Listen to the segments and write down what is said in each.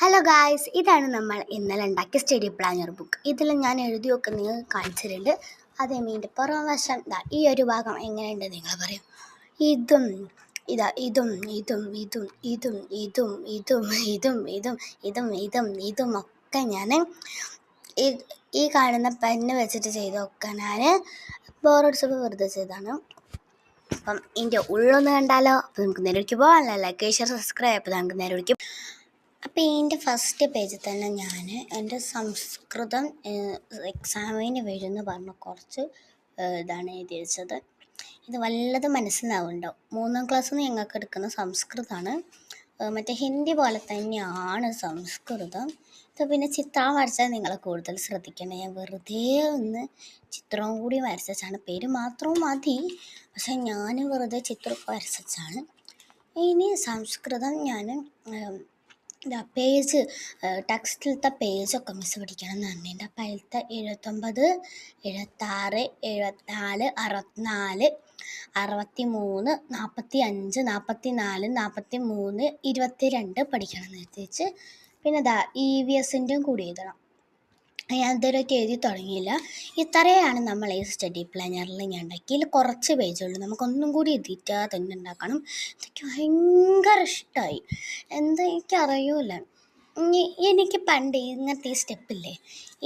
Hello guys, ഇതാണ് നമ്മൾ ഇന്നലെ ഉണ്ടാക്കിയ സ്റ്റഡി പ്ലാനർ ബുക്ക്. ഇതിൽ ഞാൻ എഴുതിയൊക്കെ നിങ്ങൾ കാണിച്ചിട്ടുണ്ട്. അതേ മീൻ്റെ പുറം വശം ഈ ഒരു ഭാഗം എങ്ങനെയുണ്ട് നിങ്ങൾ പറയും. ഇതും ഇതാ ഇതും ഇതും ഇതും ഇതും ഇതും ഇതും ഇതും ഇതും ഇതും ഇതും ഇതും ഒക്കെ ഞാൻ ഈ കാണുന്ന പെന്ന് വെച്ചിട്ട് ചെയ്തൊക്കെ ഞാൻ ബോറടിച്ചപ്പോൾ വെറുതെ ചെയ്താണ്. അപ്പം ഇതിൻ്റെ ഉള്ളൊന്ന് കണ്ടാലോ? അപ്പോൾ നമുക്ക് നേരെ പോകാം. Like share subscribe. അപ്പോൾ നമുക്ക് നേരെ അപ്പോൾ ഇതിൻ്റെ ഫസ്റ്റ് പേജിൽ തന്നെ ഞാൻ എൻ്റെ സംസ്കൃതം എക്സാമിന് വരുമെന്ന് പറഞ്ഞ കുറച്ച് ഇതാണ് എഴുതി വെച്ചത്. ഇത് വല്ലതും മനസ്സിലാവുന്നുണ്ടാവും. 3ാം ക്ലാസ്സിൽ നിന്ന് ഞങ്ങൾക്ക് എടുക്കുന്ന സംസ്കൃതമാണ്. മറ്റേ ഹിന്ദി പോലെ തന്നെയാണ് സംസ്കൃതം. ഇത് പിന്നെ ചിത്രം വരച്ചാൽ നിങ്ങൾ കൂടുതൽ ശ്രദ്ധിക്കേണ്ടത്. ഞാൻ വെറുതെ ഒന്ന് ചിത്രവും കൂടി വരച്ചാണ്, പേര് മാത്രവും മതി. പക്ഷേ ഞാൻ വെറുതെ ചിത്രമൊക്കെ വരച്ചാണ്. ഇനി സംസ്കൃതം ഞാൻ പേജ് ടെക്സ്റ്റിലത്തെ പേജൊക്കെ മിസ് പഠിക്കണം എന്ന് പറഞ്ഞിട്ടുണ്ട്. അപ്പോൾ അതിലത്തെ 79, 76, 74, 64, 63, 45, 44, 43, 22 പഠിക്കണം എന്ന് വെച്ച്. പിന്നെ EVSൻ്റെയും കൂടി എഴുതണം. ഞാൻ ഇതുവരെയായിട്ട് എഴുതി തുടങ്ങിയില്ല. ഇത്രയാണ് നമ്മൾ ഈ സ്റ്റഡി പ്ലാനറിൽ ഞാൻ ഉണ്ടാക്കി. ഇതിൽ കുറച്ച് പേജുള്ളൂ. നമുക്കൊന്നും കൂടി എഴുതിയിട്ട് തന്നെ ഉണ്ടാക്കണം. എനിക്ക് ഭയങ്കര ഇഷ്ടമായി. എന്താ എനിക്കറിയൂല. എനിക്ക് പണ്ട് ഇങ്ങനത്തെ ഈ സ്റ്റെപ്പില്ലേ,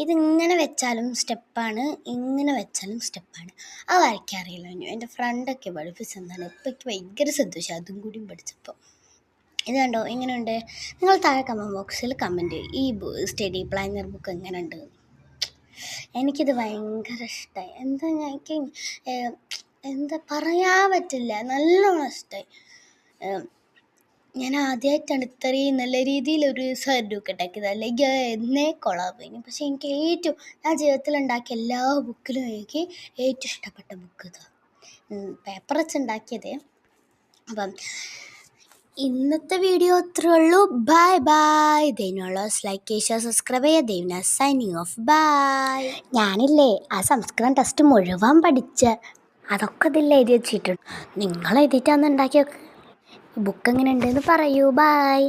ഇതിങ്ങനെ വെച്ചാലും സ്റ്റെപ്പാണ്, ഇങ്ങനെ വെച്ചാലും സ്റ്റെപ്പാണ്. അത് വരയ്ക്കാറിയില്ല. എൻ്റെ ഫ്രണ്ടൊക്കെ പഠിപ്പിച്ചെന്താണ്. ഇപ്പോൾ എനിക്ക് ഭയങ്കര സന്തോഷം അതും കൂടി പഠിച്ചപ്പോൾ. ഇത് കണ്ടോ, ഇങ്ങനെയുണ്ട്. നിങ്ങൾ താഴെ കമൻറ്റ് ബോക്സിൽ കമൻറ്റ് ചെയ്യും ഈ സ്റ്റഡി പ്ലാനർ ബുക്ക് എങ്ങനെയുണ്ട്. എനിക്കിത് ഭയങ്കര ഇഷ്ടമായി. എന്താ പറയാൻ പറ്റില്ല, നല്ലോണം ഇഷ്ടമായി. ഞാൻ ആദ്യമായിട്ടാണ് ഇത്രയും നല്ല രീതിയിലൊരു സരുക്കെ ഉണ്ടാക്കിയത്. അല്ലെങ്കിൽ എന്നേ കൊളാപോയിന്. പക്ഷേ എനിക്ക് ഞാൻ ജീവിതത്തിൽ ഉണ്ടാക്കിയ എല്ലാ ബുക്കിലും എനിക്ക് ഏറ്റവും ഇഷ്ടപ്പെട്ട ബുക്ക് ഇതാണ്. പേപ്പർ വെച്ച് ഉണ്ടാക്കിയത്. അപ്പം ഇന്നത്തെ വീഡിയോ അത്രേ ഉള്ളൂ. Bye bye. ദൈനുള്ള ലൈക്ക് ഷെയർ സബ്സ്ക്രൈബ് ചെയ്യുക. ദൈവന സൈനിങ് ഓഫ്. ബൈ. ഞാനില്ലേ ആ സംസ്കൃതം ടെസ്റ്റ് മുഴുവൻ അതൊക്കെ ഇതിൽ എഴുതി വെച്ചിട്ടുണ്ട്. നിങ്ങൾ എഴുതിയിട്ടാന്ന് ഉണ്ടാക്കിയൊക്കെ. ബുക്ക് എങ്ങനെ ഉണ്ടെന്ന് പറയൂ. ബൈ.